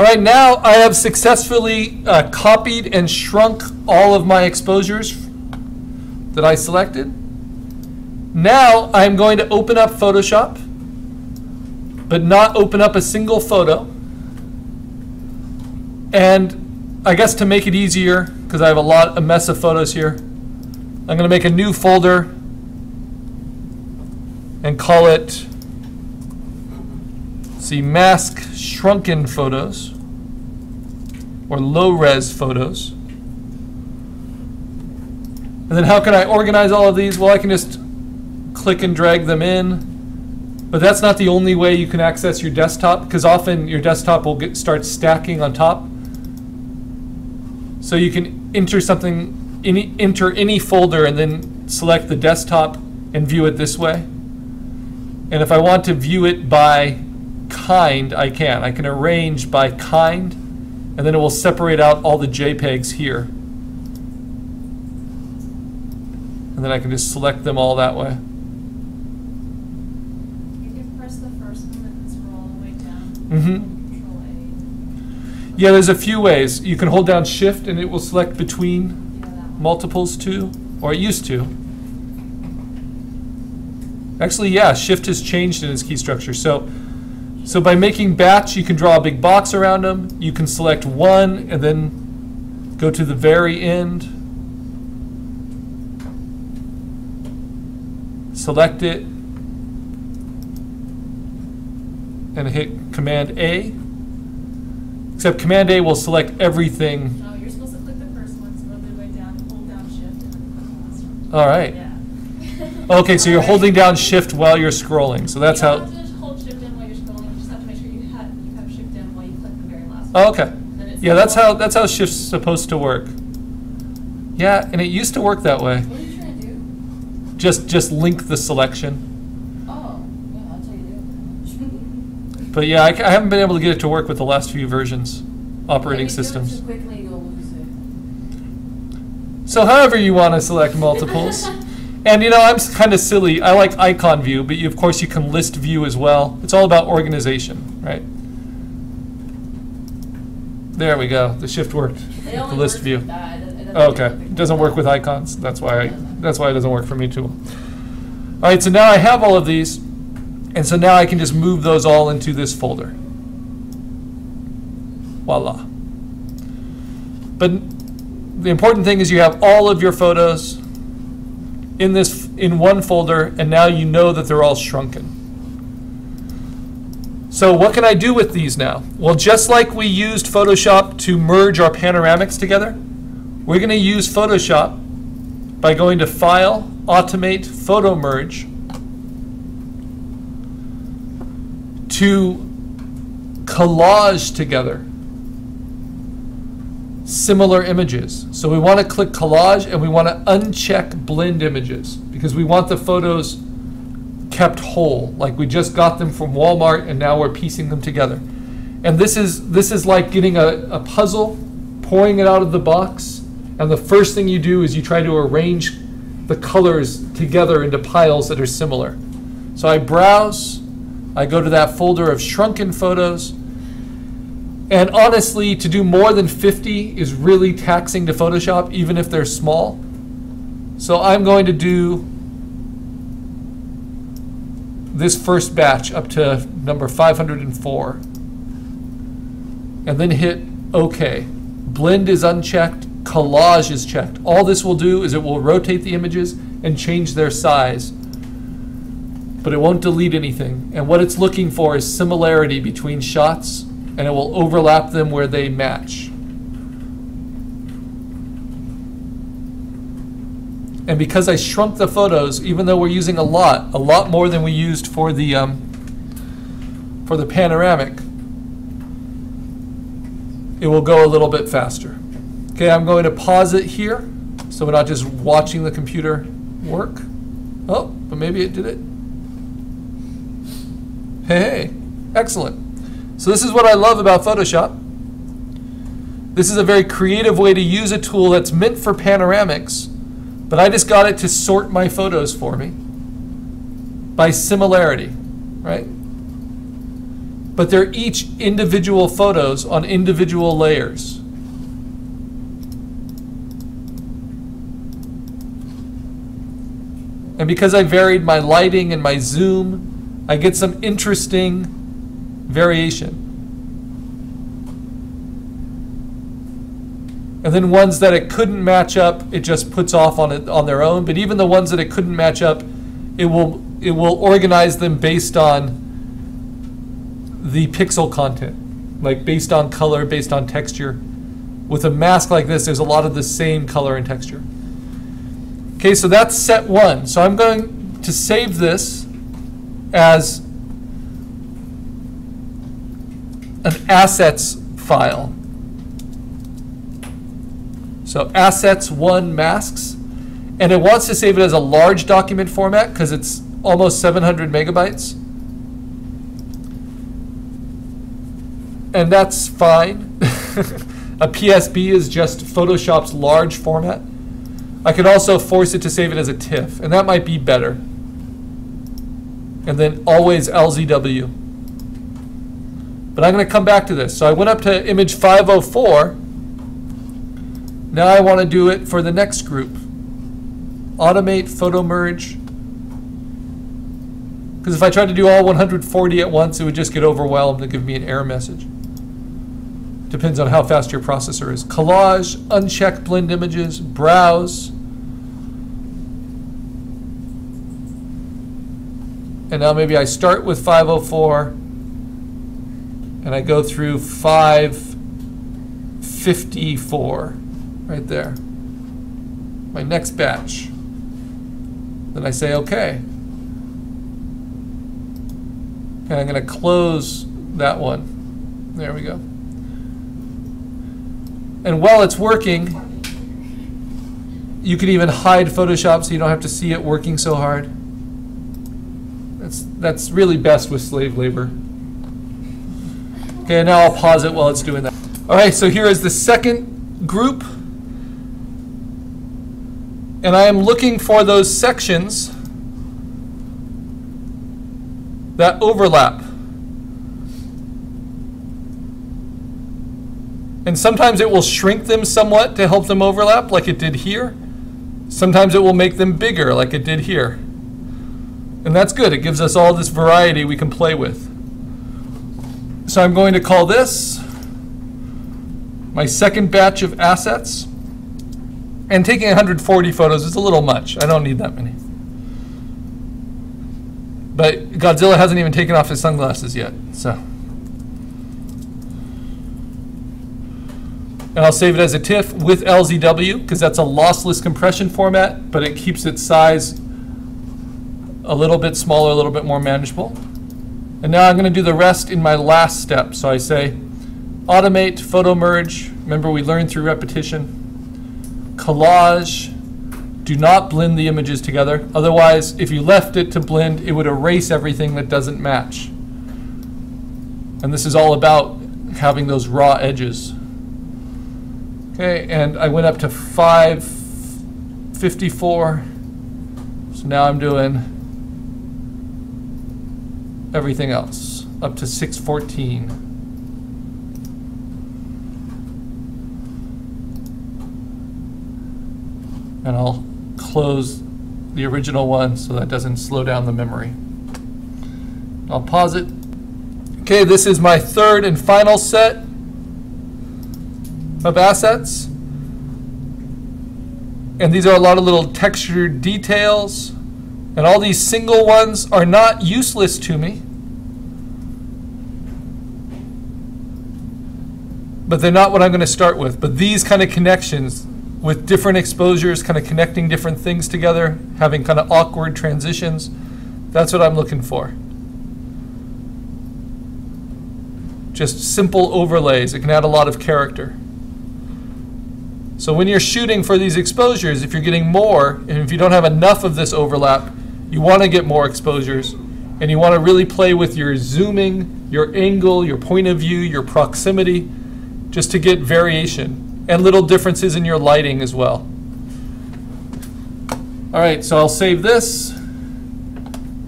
All right, now I have successfully copied and shrunk all of my exposures that I selected. Now I'm going to open up Photoshop, but not open up a single photo. And I guess to make it easier, because I have a mess of photos here, I'm going to make a new folder and call it, see, mask shrunken photos or low-res photos. And then how can I organize all of these? Well, I can just click and drag them in. But that's not the only way you can access your desktop, because often your desktop will start stacking on top. So you can enter something, enter any folder and then select the desktop and view it this way. And if I want to view it by kind, I can. I can arrange by kind, and then it will separate out all the JPEGs here. And then I can just select them all that way. You can press the first one and then scroll all the way down. Control A. Yeah, there's a few ways. You can hold down Shift and it will select between multiples too, or it used to. Actually, yeah, Shift has changed in its key structure. So by making batch, you can draw a big box around them. You can select one and then go to the very end. Select it and hit Command A. Except Command A will select everything. No, you're supposed to click the first one, scroll the way down, hold down Shift, and then click the last one. All right. Yeah. Okay, so you're holding down Shift while you're scrolling. So that's how. You don't have to just hold Shift in while you're scrolling. You just have to make sure you have Shift in while you click the very last one. Oh, okay. Yeah, that's how Shift's supposed to work. Yeah, and it used to work that way. What are you trying to do? Just link the selection. Oh, yeah, that's how you do it. But yeah, I haven't been able to get it to work with the last few versions, operating systems. Too quickly, you'll lose it. So however you want to select multiples. And you know, I'm kind of silly. I like icon view, but of course you can list view as well. It's all about organization, right? There we go. The Shift worked. The list view. Okay, it doesn't work with icons. That's why it doesn't work for me too. All right, so now I have all of these, and so now I can just move those all into this folder. Voila. But the important thing is you have all of your photos in one folder, and now you know that they're all shrunken. So what can I do with these now? Well, just like we used Photoshop to merge our panoramics together, we're going to use Photoshop by going to File, Automate, Photo Merge to collage together similar images. So we want to click collage and we want to uncheck blend images because we want the photos kept whole, like we just got them from Walmart and now we're piecing them together. And this is like getting a puzzle, pouring it out of the box, and the first thing you do is you try to arrange the colors together into piles that are similar. So I browse, I go to that folder of shrunken photos, and honestly, to do more than 50 is really taxing to Photoshop, even if they're small. So I'm going to do this first batch up to number 504. And then hit OK. Blend is unchecked, collage is checked. All this will do is it will rotate the images and change their size, but it won't delete anything. And what it's looking for is similarity between shots, and it will overlap them where they match. And because I shrunk the photos, even though we're using a lot more than we used for the panoramic, it will go a little bit faster. Okay, I'm going to pause it here, so we're not just watching the computer work. Oh, but maybe it did it. Hey, excellent. So this is what I love about Photoshop. This is a very creative way to use a tool that's meant for panoramics, but I just got it to sort my photos for me by similarity, right? but they're each individual photos on individual layers. And because I varied my lighting and my zoom, I get some interesting variation. And then ones that it couldn't match up, it just puts off on it on their own. But even the ones that it couldn't match up, it will organize them based on the pixel content, like based on color, based on texture. With a mask like this, there's a lot of the same color and texture. Okay, so that's set one. So I'm going to save this as an assets file. So assets one masks. And it wants to save it as a large document format because it's almost 700 megabytes. And that's fine. A PSB is just Photoshop's large format. I could also force it to save it as a TIFF, and that might be better. And then always LZW. But I'm going to come back to this. So I went up to image 504. Now I want to do it for the next group. Automate photo merge. Because if I tried to do all 140 at once, it would just get overwhelmed and give me an error message. Depends on how fast your processor is. Collage, uncheck blend images, browse. And now maybe I start with 504 and I go through 554 right there. My next batch. Then I say OK. And I'm going to close that one. There we go. And while it's working, you could even hide Photoshop so you don't have to see it working so hard. That's really best with slave labor. Okay, now I'll pause it while it's doing that. All right, so here is the second group. And I am looking for those sections that overlap. And sometimes it will shrink them somewhat to help them overlap, like it did here. Sometimes it will make them bigger, like it did here. And that's good. It gives us all this variety we can play with. So I'm going to call this my second batch of assets. And taking 140 photos is a little much. I don't need that many. But Godzilla hasn't even taken off his sunglasses yet, so. And I'll save it as a TIFF with LZW, because that's a lossless compression format, but it keeps its size a little bit smaller, a little bit more manageable. And now I'm going to do the rest in my last step. So I say, automate photo merge. Remember, we learned through repetition. Collage. Do not blend the images together. Otherwise, if you left it to blend, it would erase everything that doesn't match. And this is all about having those raw edges. Okay, and I went up to 554. So now I'm doing everything else up to 614. And I'll close the original one so that doesn't slow down the memory. I'll pause it. Okay, this is my third and final set of assets. And these are a lot of little textured details. And all these single ones are not useless to me. But they're not what I'm going to start with. But these kind of connections with different exposures, kind of connecting different things together, having kind of awkward transitions, that's what I'm looking for. Just simple overlays. It can add a lot of character. So when you're shooting for these exposures, if you're getting more, and if you don't have enough of this overlap, you want to get more exposures, and you want to really play with your zooming, your angle, your point of view, your proximity, just to get variation, and little differences in your lighting as well. All right, so I'll save this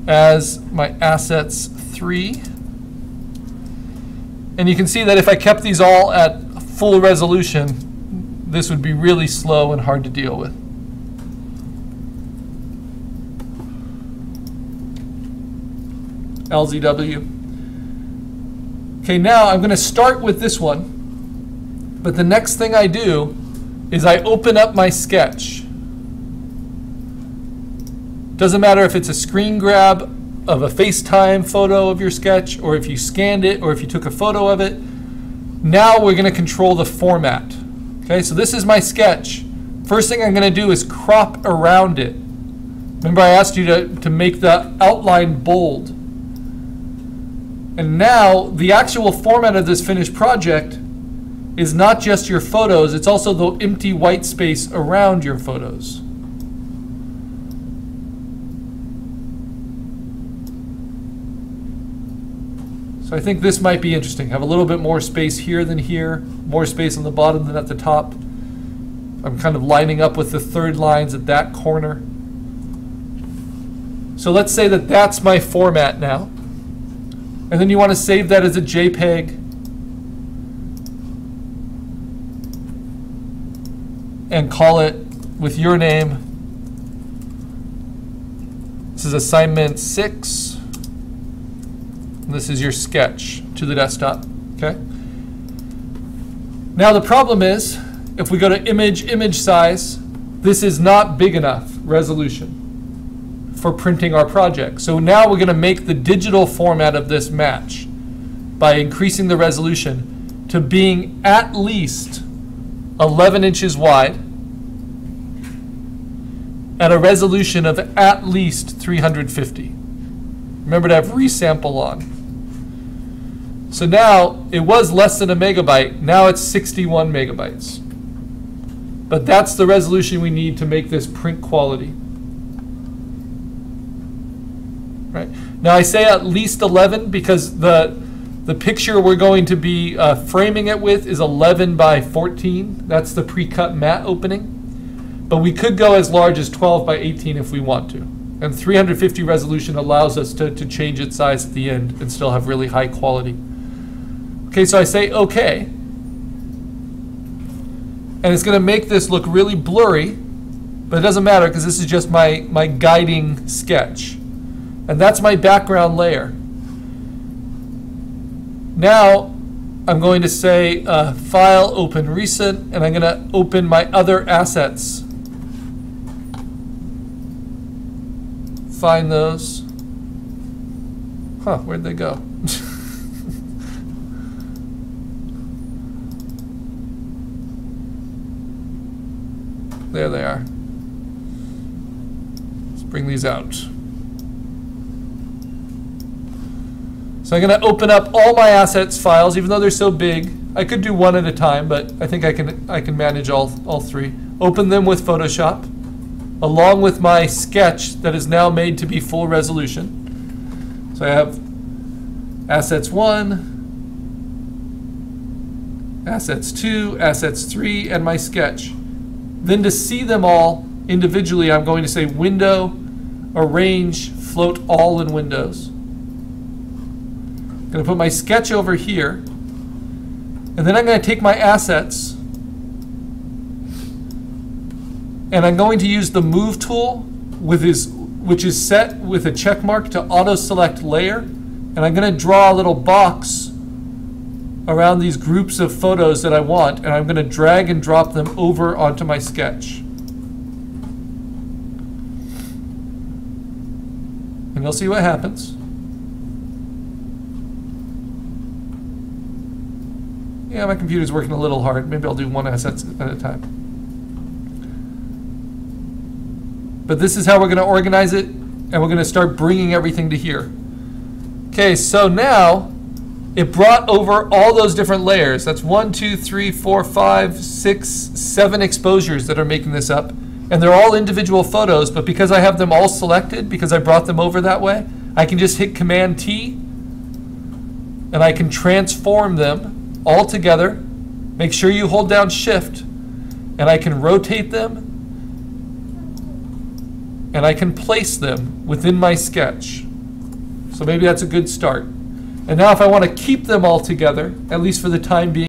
as my assets 3. And you can see that if I kept these all at full resolution, this would be really slow and hard to deal with. LZW. Okay, now I'm going to start with this one, but the next thing I do is I open up my sketch. Doesn't matter if it's a screen grab of a FaceTime photo of your sketch, or if you scanned it, or if you took a photo of it. Now we're going to control the format. Okay, so this is my sketch. First thing I'm going to do is crop around it. Remember I asked you to make the outline bold. And now the actual format of this finished project is not just your photos, it's also the empty white space around your photos. So I think this might be interesting. Have a little bit more space here than here, more space on the bottom than at the top. I'm kind of lining up with the third lines at that corner. So let's say that that's my format now. And then you want to save that as a JPEG. And call it with your name. This is assignment 6. And this is your sketch to the desktop. Okay. Now the problem is, if we go to image size, this is not big enough resolution for printing our project. So now we're going to make the digital format of this match by increasing the resolution to being at least 11 inches wide at a resolution of at least 350. Remember to have resample on. So now it was less than a megabyte, now it's 61 megabytes. But that's the resolution we need to make this print quality. Right. Now I say at least 11 because the picture we're going to be framing it with is 11 by 14. That's the pre-cut matte opening. But we could go as large as 12 by 18 if we want to. And 350 resolution allows us to change its size at the end and still have really high quality. Okay, so I say OK. And it's going to make this look really blurry, but it doesn't matter because this is just my guiding sketch. And that's my background layer. Now I'm going to say File, Open Recent, and I'm going to open my other assets. Find those. Huh, where'd they go? There they are. Let's bring these out. So I'm going to open up all my assets files, even though they're so big. I could do one at a time, but I think I can manage all three. Open them with Photoshop, along with my sketch that is now made to be full resolution. So I have assets 1, assets 2, assets 3, and my sketch. Then to see them all individually, I'm going to say Window, Arrange, Float All in Windows. I'm going to put my sketch over here, and then I'm going to take my assets, and I'm going to use the Move tool, which is set with a check mark to auto-select layer, and I'm going to draw a little box around these groups of photos that I want, and I'm going to drag and drop them over onto my sketch. And you'll see what happens. Yeah, my computer's working a little hard. Maybe I'll do one asset at a time. But this is how we're going to organize it, and we're going to start bringing everything to here. Okay, so now it brought over all those different layers. That's 1, 2, 3, 4, 5, 6, 7 exposures that are making this up. And they're all individual photos, but because I have them all selected, because I brought them over that way, I can just hit Command T, and I can transform them all together. Make sure you hold down Shift, and I can rotate them, and I can place them within my sketch. So maybe that's a good start. And now if I want to keep them all together, at least for the time being,